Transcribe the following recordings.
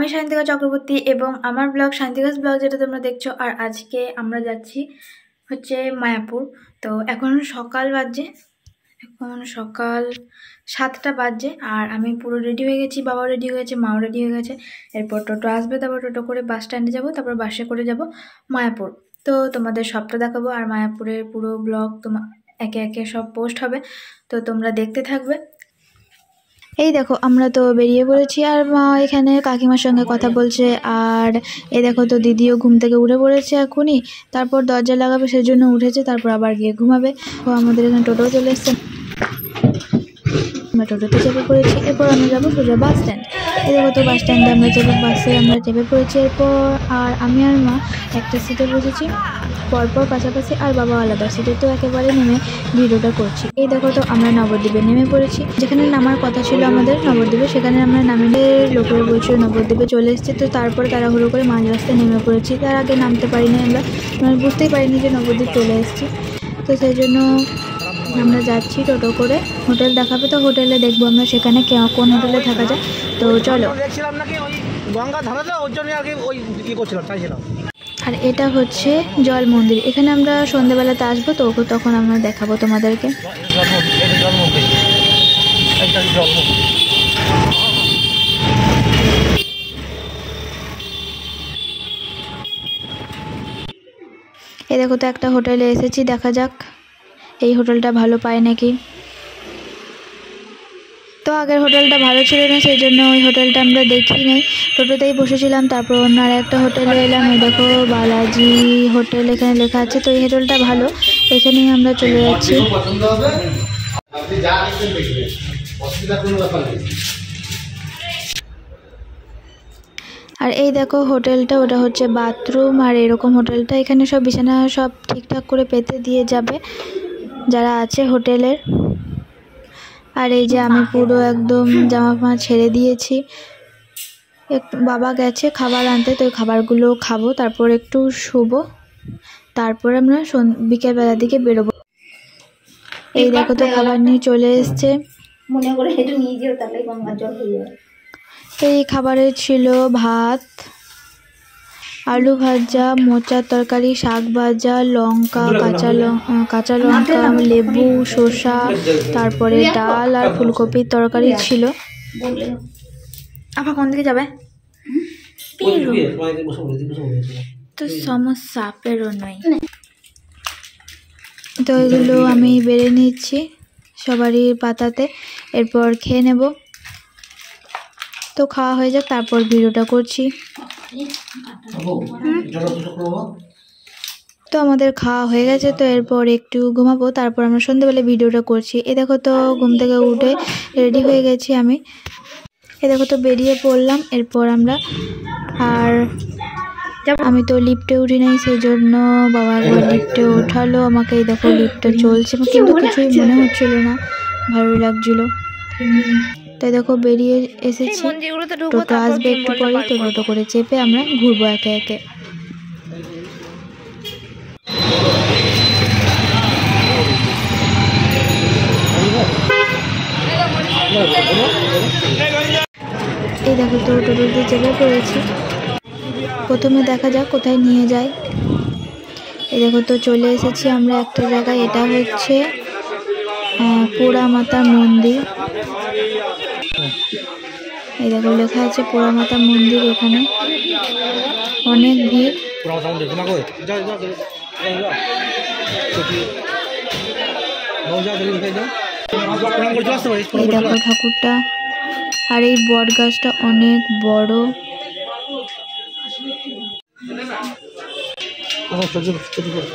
আমি শান্তিকা চক্রবর্তী এবং আমার ব্লগ শান্তিকাস ব্লগ যেটা তোমরা দেখছো। আর আজকে আমরা যাচ্ছি হচ্ছে মায়াপুর। তো এখন সকাল 7টা বাজে আর আমি পুরো রেডি হয়ে গেছি, বাবাও রেডি হয়ে গেছে, মাও রেডি হয়ে গেছে। এরপর টোটো আসবে, তারপর টোটো করে বাস স্ট্যান্ডে যাবো, তারপর বাসে করে যাব মায়াপুর। তো তোমাদের সবটা দেখাবো আর মায়াপুরের পুরো ব্লগ একে একে সব পোস্ট হবে, তো তোমরা দেখতে থাকবে। এই দেখো আমরা তো বেরিয়ে পড়েছি আর মা এখানে কাকিমার সঙ্গে কথা বলছে। আর এই দেখো তো দিদিও ঘুম থেকে উঠে পড়েছে এখনই, তারপর দরজা লাগাবে সেজন্য উঠেছে, তারপর আবার গিয়ে ঘুমাবে। তো আমাদের এখানে টোটো চলে এসছে, আমরা টোটোতে চেপে পড়েছি। এরপর আমরা যাবো সোজা বাস স্ট্যান্ড। এই দেখো তো বাস স্ট্যান্ডে আমরা চেপে পড়েছি। এরপর আর আমি আর মা একটা সিটে বসেছি পরপর পাশাপাশি, আর বাবা আলাদা সিটে। তো একেবারে নেমে ভিডিওটা করছি। এই দেখো তো আমরা নবদ্বীপে নেমে পড়েছি, যেখানে নামার কথা ছিল আমাদের নবদ্বীপে, সেখানে আমরা নামিয়ে লোকের বলছিল নবদ্বীপে চলে এসেছি। তো তারপরে তাড়াহুড়ো করে মাঝ রাস্তায় নেমে পড়েছি, তার আগে নামতে পারিনি আমরা, বুঝতেই পারিনি যে নবদ্বীপ চলে এসেছি। তো সেই জন্য আমরা যাচ্ছি টোটো করে। হোটেল দেখাবে, তো হোটেলে দেখবো আমরা সেখানে কোন হোটেলে থাকা যায়। তো চলো। আর এটা হচ্ছে জল মন্দির, এখানে আমরা সন্ধ্যেবেলাতে আসবো, তো তখন আমরা দেখাবো তোমাদেরকে। এই দেখো তো একটা হোটেলে এসেছি, দেখা যাক এই হোটেলটা ভালো পায় নাকি। তো আগের হোটেলটা ভালো ছিল না, সেই জন্য ওই হোটেলটা আমরা দেখি নাই, টোটোতেই বসেছিলাম। তারপর অন্য আর একটা হোটেলে এলাম, এই দেখো বালাজি হোটেল এখানে লেখা আছে। তো এই হোটেলটা ভালো, এখানেই আমরা চলে যাচ্ছি। আর এই দেখো হোটেলটা, ওটা হচ্ছে বাথরুম। আর এরকম হোটেলটা, এখানে সব বিছানা সব ঠিকঠাক করে পেতে দিয়ে যাবে যারা আছে হোটেলের। আর এই যে আমি পুরো একদম জামা ছেড়ে দিয়েছি, বাবা গেছে খাবার আনতে, তো খাবারগুলো খাবো, তারপর একটু শুবো, তারপর আমরা বিকেলবেলার দিকে বেরোবো। এই দেখো তো খাবার নিয়ে চলে এসছে, মনে করে একটু নিয়ে যেও, তাহলে গঙ্গা জল হয়ে যাবে। এই খাবারে ছিল ভাত, আলু ভাজা, মোচার তরকারি, শাক ভাজা, লঙ্কা, কাঁচা লঙ্কা, লেবু, শসা, তারপরে ডাল আর ফুলকপির তরকারি ছিল। আবার কোন দিকে যাবে? তো সমস্যা পেরো নয়। তো এগুলো আমি বেড়ে নিচ্ছি সবারই পাতাতে, এরপর খেয়ে নেব। তো খাওয়া হয়ে যাক, তারপর ভিডিওটা করছি। তো আমাদের খাওয়া হয়ে গেছে, তো এরপর একটু ঘুমাবো, তারপর আমরা সন্ধ্যেবেলা ভিডিওটা করছি। এ দেখো তো ঘুম থেকে উঠে রেডি হয়ে গেছি আমি, এ দেখো তো বেরিয়ে পড়লাম। এরপর আমরা আর আমি তো লিফটে উঠি নাই, সেই জন্য বাবা একবার লিফটে ওঠালো আমাকে। এই দেখো লিফটটা চলছে, কিন্তু কিছুই মনে হচ্ছিল না, ভালোই লাগছিল। তাই দেখো বেরিয়ে এসেছি, টোটো আসবে একটু পরে, তো টোটো করে চেপে আমরা ঘুরবো একে একে। এই দেখো তো টোটোতে চেপে পড়েছি, প্রথমে দেখা যাক কোথায় নিয়ে যায়। এই দেখো তো চলে এসেছি আমরা একটা জায়গায়, এটা হচ্ছে পোড়ামাতা মন্দির। এই দেখো লেখা আছে পোড়ামাতা মন্দির, এখানে অনেক ভিড়। এই দেখো ঠাকুরটা, আর এই বট গাছটা অনেক বড়।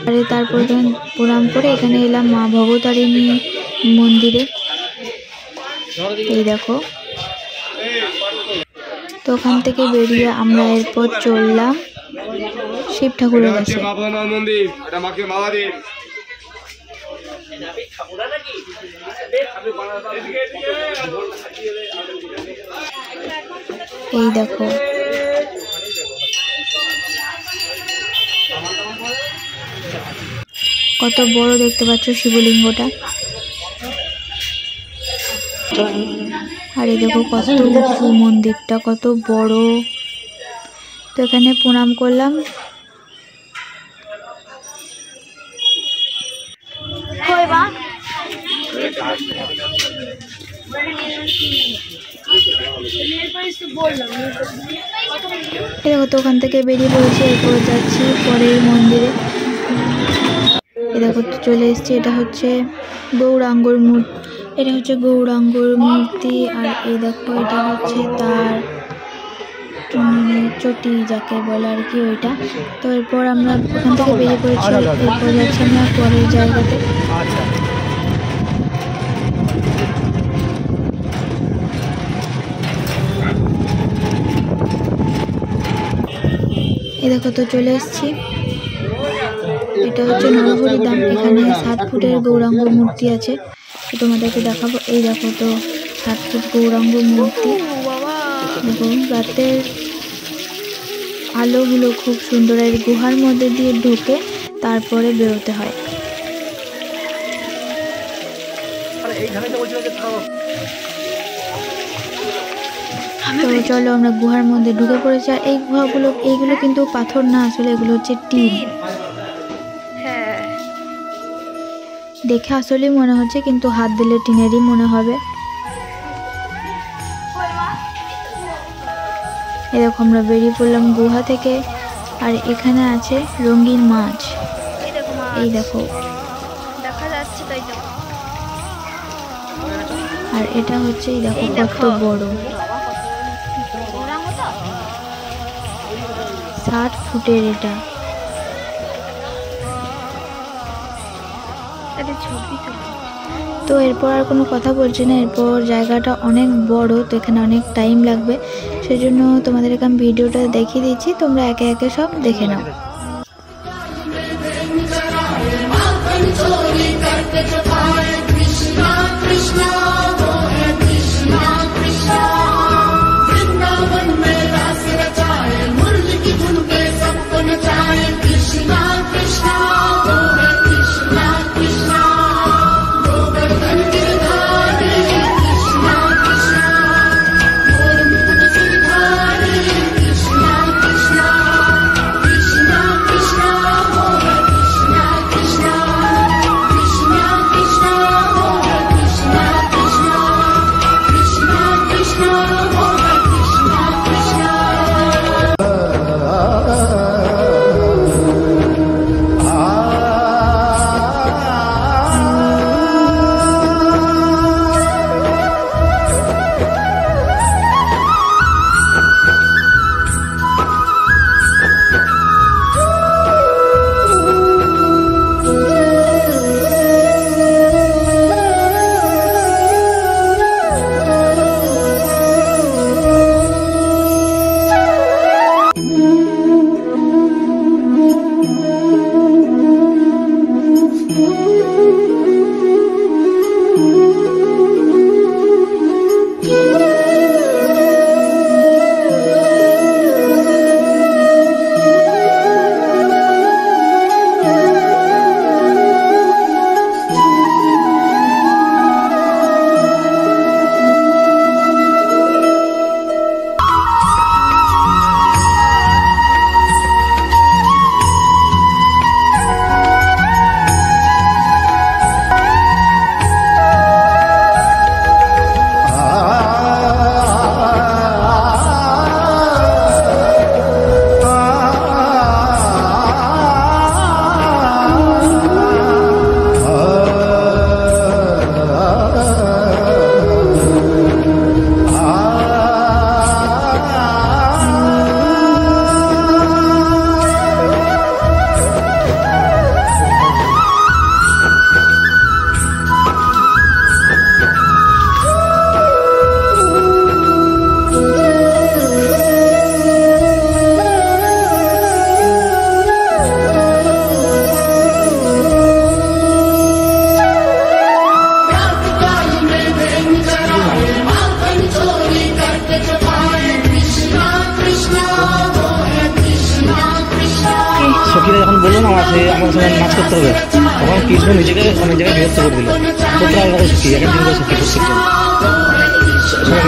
আরে তারপর প্রণাম করে এখানে এলাম মা ভবতারিণী মন্দিরে। এই দেখো, তো ওখান থেকে বেরিয়ে আমরা এরপর চললাম শিব ঠাকুরের কাছে। এই দেখো কত বড় দেখতে পাচ্ছ শিবলিঙ্গটা। আর এই দেখো কত উঁচু মন্দিরটা, কত বড়। তো এখানে প্রণাম করলাম। দেখো তো ওখান থেকে বেরিয়ে পড়েছি, এরপর যাচ্ছি পরের মন্দিরে। দেখো চলে এসেছি, এটা হচ্ছে গৌরাঙ্গর মূর্তি, এটা হচ্ছে গৌরাঙ্গর মূর্তি। আর এই দেখো এটা হচ্ছে তার চটি যাকে বলে আর কি ওইটা। তো এরপর আমরা ওখান থেকে বেরিয়ে পড়েছি, এরপর যাচ্ছি আমরা পরের জায়গাতে। এই দেখো তো চলে এসেছি, এটা হচ্ছে নরহরি ধাম। এখানে 7 ফুটের গৌরাঙ্গ মূর্তি আছে, তো তোমাদেরকে দেখাবো। এই দেখো তো 7 ফুট গৌরাঙ্গ মূর্তি। দেখো রাতের আলোগুলো খুব সুন্দর, এর গুহার মধ্যে দিয়ে ঢুকে তারপরে বেরোতে হয়। তো চলো আমরা গুহার মধ্যে ঢুকে পড়েছি। আর এই এইগুলো কিন্তু পাথর না, আসলে এগুলো হচ্ছে টিন। দেখে আসলেই মনে হচ্ছে, কিন্তু হাত দিলে টিনেরই মনে হবে। এই দেখো আমরা বেরিয়ে পড়লাম গুহা থেকে। আর এখানে আছে রঙিন মাছ, এই দেখো দেখা যাচ্ছে তাই তো। আর এটা হচ্ছে এই দেখো কত বড়, 60 ফুটের এটা। তো এরপর আর কোনো কথা বলছি না, এরপর জায়গাটা অনেক বড়, তো এখানে অনেক টাইম লাগবে, সেজন্য তোমাদেরকে আমি ভিডিওটা দেখিয়ে দিচ্ছি, তোমরা একে একে সব দেখে নাও। সখীরা যখন বললো না আমার সঙ্গে নাচ করতে হবে, তখন কৃষ্ণ নিজেকে অনেক জায়গায় বিভক্ত করে দিল। তোমরা আলাদা সখী, এক একদিন করে সখী প্রত্যেকজন সবাই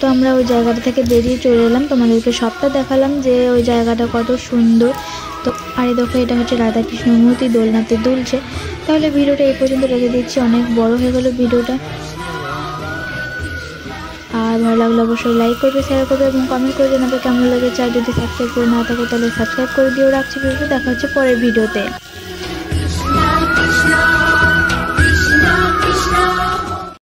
তো আমরা ওই জায়গাটা থেকে বেরিয়ে চলে এলাম, তোমাদেরকে সবটা দেখালাম যে ওই জায়গাটা কত সুন্দর। তো আর দেখো এটা হচ্ছে রাধাকৃষ্ণর মূর্তি দোলনাতে দুলছে। তাহলে ভিডিওটা এই পর্যন্ত রেখে দিচ্ছি, অনেক বড় হয়ে গেল ভিডিওটা। আর ভালো লাগলে অবশ্যই লাইক করবে, শেয়ার করবে এবং কমেন্ট করে জানাবে কেমন লেগেছে। আর যদি সাবস্ক্রাইব করে না থাকো তাহলে সাবস্ক্রাইব করে দিও। রাখছি ভিডিওটা, দেখা হচ্ছে পরের ভিডিওতে।